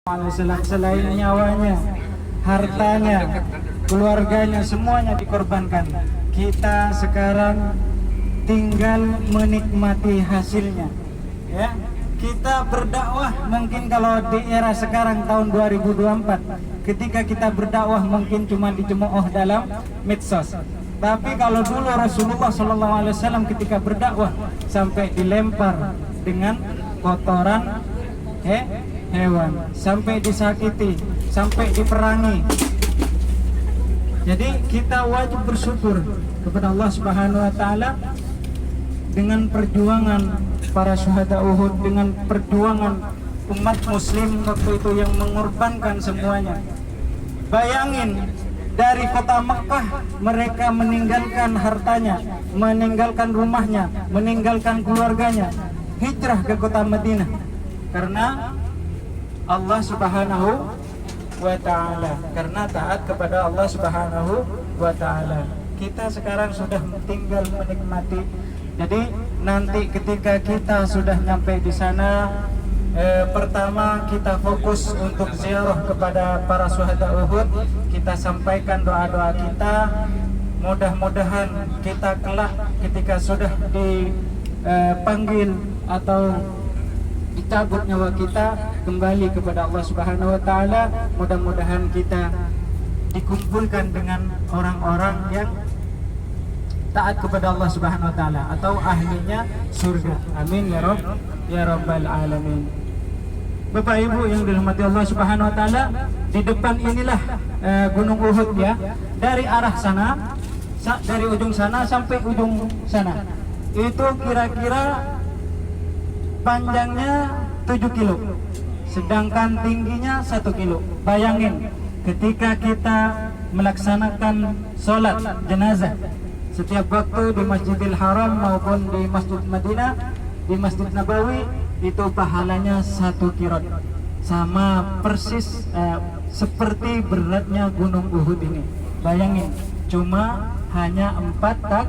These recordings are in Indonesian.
Selain nyawanya, hartanya, keluarganya, semuanya dikorbankan. Kita sekarang tinggal menikmati hasilnya. Ya, kita berdakwah mungkin kalau di era sekarang tahun 2024, ketika kita berdakwah mungkin cuma dicemooh dalam medsos. Tapi kalau dulu Rasulullah SAW ketika berdakwah sampai dilempar dengan kotoran hewan, sampai disakiti, sampai diperangi. Jadi kita wajib bersyukur kepada Allah Subhanahu wa taala dengan perjuangan para syuhada Uhud, dengan perjuangan umat muslim waktu itu yang mengorbankan semuanya. Bayangin, dari kota Mekah mereka meninggalkan hartanya, meninggalkan rumahnya, meninggalkan keluarganya, hijrah ke kota Madinah karena Allah Subhanahu wa ta'ala, karena taat kepada Allah Subhanahu wa ta'ala. Kita sekarang sudah tinggal menikmati. Jadi nanti ketika kita sudah nyampe di sana, pertama kita fokus untuk ziarah kepada para syuhada Uhud. Kita sampaikan doa-doa kita. Mudah-mudahan kita kelak ketika sudah dipanggil atau dicabut nyawa kita kembali kepada Allah Subhanahu wa taala, mudah-mudahan kita dikumpulkan dengan orang-orang yang taat kepada Allah Subhanahu wa taala atau ahlinya surga. Amin ya rabb ya rabbal alamin. Bapak Ibu yang dirahmati Allah Subhanahu wa taala, di depan inilah Gunung Uhud ya. Dari arah sana, dari ujung sana sampai ujung sana, itu kira-kira panjangnya 7 kilo, sedangkan tingginya 1 kilo. Bayangin, ketika kita melaksanakan sholat jenazah setiap waktu di Masjidil Haram maupun di Masjid Madinah, di Masjid Nabawi, itu pahalanya 1 kirot, sama persis seperti beratnya Gunung Uhud ini. Bayangin, cuma hanya 4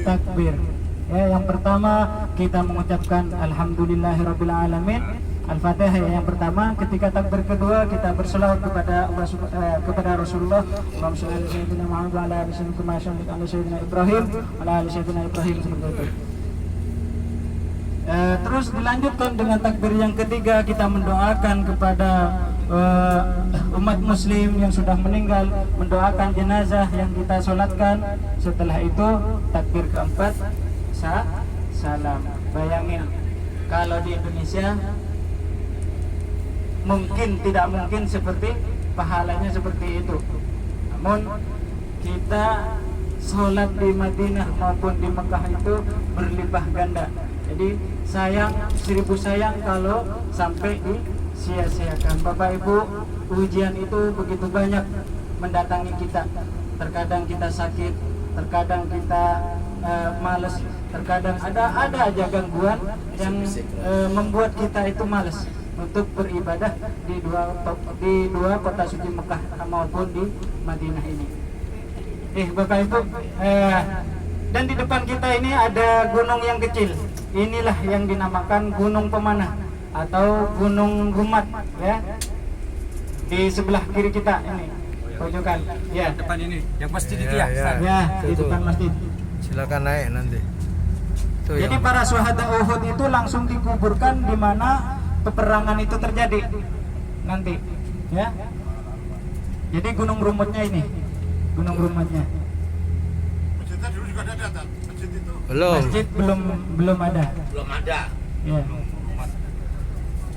takbir. Ya, yang pertama kita mengucapkan alhamdulillahirabbil alamin, Al-Fatihah yang pertama. Ketika takbir kedua kita berselawat kepada Allah, kepada Rasulullah, Allahumma shalli ala sayyidina Muhammad wa ala ali sayyidina Ibrahim wa ala ali sayyidina Ibrahim, seperti itu. Terus dilanjutkan dengan takbir yang ketiga, kita mendoakan kepada umat muslim yang sudah meninggal, mendoakan jenazah yang kita sholatkan. Setelah itu takbir keempat, salam. Bayangin kalau di Indonesia mungkin tidak mungkin seperti pahalanya seperti itu. Namun kita sholat di Madinah maupun di Mekah itu berlimpah ganda. Jadi sayang, 1000 sayang kalau sampai disia-siakan. Bapak Ibu, ujian itu begitu banyak mendatangi kita. Terkadang kita sakit, terkadang kita malas, terkadang ada aja gangguan yang membuat kita itu malas untuk beribadah di dua kota suci Mekah maupun di Madinah ini. Bapak Ibu, dan di depan kita ini ada gunung yang kecil. Inilah yang dinamakan Gunung Pemanah atau Gunung Rumat ya. Di sebelah kiri kita ini, pojokan. Ya, depan ini, yang masjid itu ya. Ya, di depan masjid. Silakan naik nanti. Jadi para syuhada Uhud itu langsung dikuburkan di mana peperangan itu terjadi nanti, ya. Jadi Gunung Rumatnya ini, Gunung Rumatnya. Masjidnya dulu juga ada, masjid itu. Masjid belum ada. Belum ada. Ya.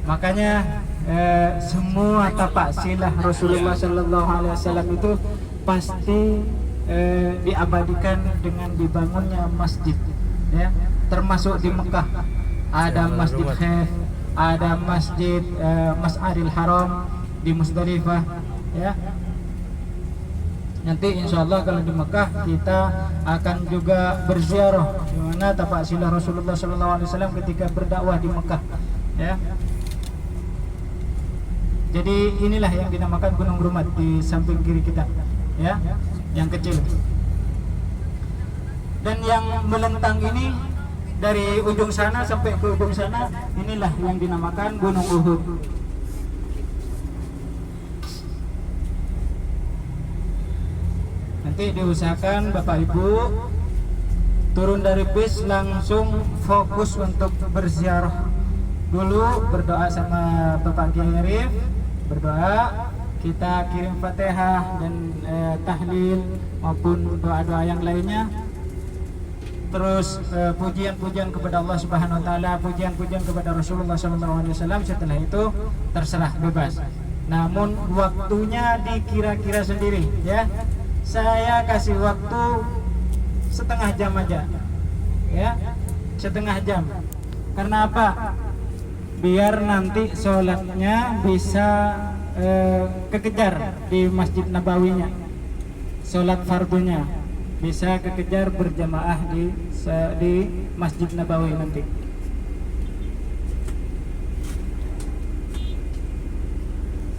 Makanya semua tapak silah Rasulullah Sallallahu Alaihi Wasallam itu pasti diabadikan dengan dibangunnya masjid, ya. Termasuk di Mekah ada Masjid Khaif, ada Masjid Mas'aril Haram di Musdalifah, ya. Nanti insya Allah kalau di Mekah kita akan juga berziarah di mana tapak silah Rasulullah SAW ketika berdakwah di Mekah, ya. Jadi inilah yang dinamakan Gunung Rumat di samping kiri kita, ya, yang kecil. Dan yang melentang ini dari ujung sana sampai ke ujung sana, inilah yang dinamakan Gunung Uhud. nanti diusahakan Bapak Ibu turun dari bis langsung fokus untuk berziarah dulu, berdoa sama Bapak Kiai Arif, berdoa, kita kirim Fatihah dan tahlil maupun doa-doa yang lainnya. Terus pujian-pujian kepada Allah Subhanahu wa taala, pujian-pujian kepada Rasulullah SAW. Setelah itu terserah, bebas. Namun waktunya dikira-kira sendiri ya. Saya kasih waktu setengah jam aja. Ya. Setengah jam. Karena apa? Biar nanti sholatnya bisa kekejar di Masjid Nabawinya. Sholat fardunya bisa kekejar berjamaah di Masjid Nabawi nanti.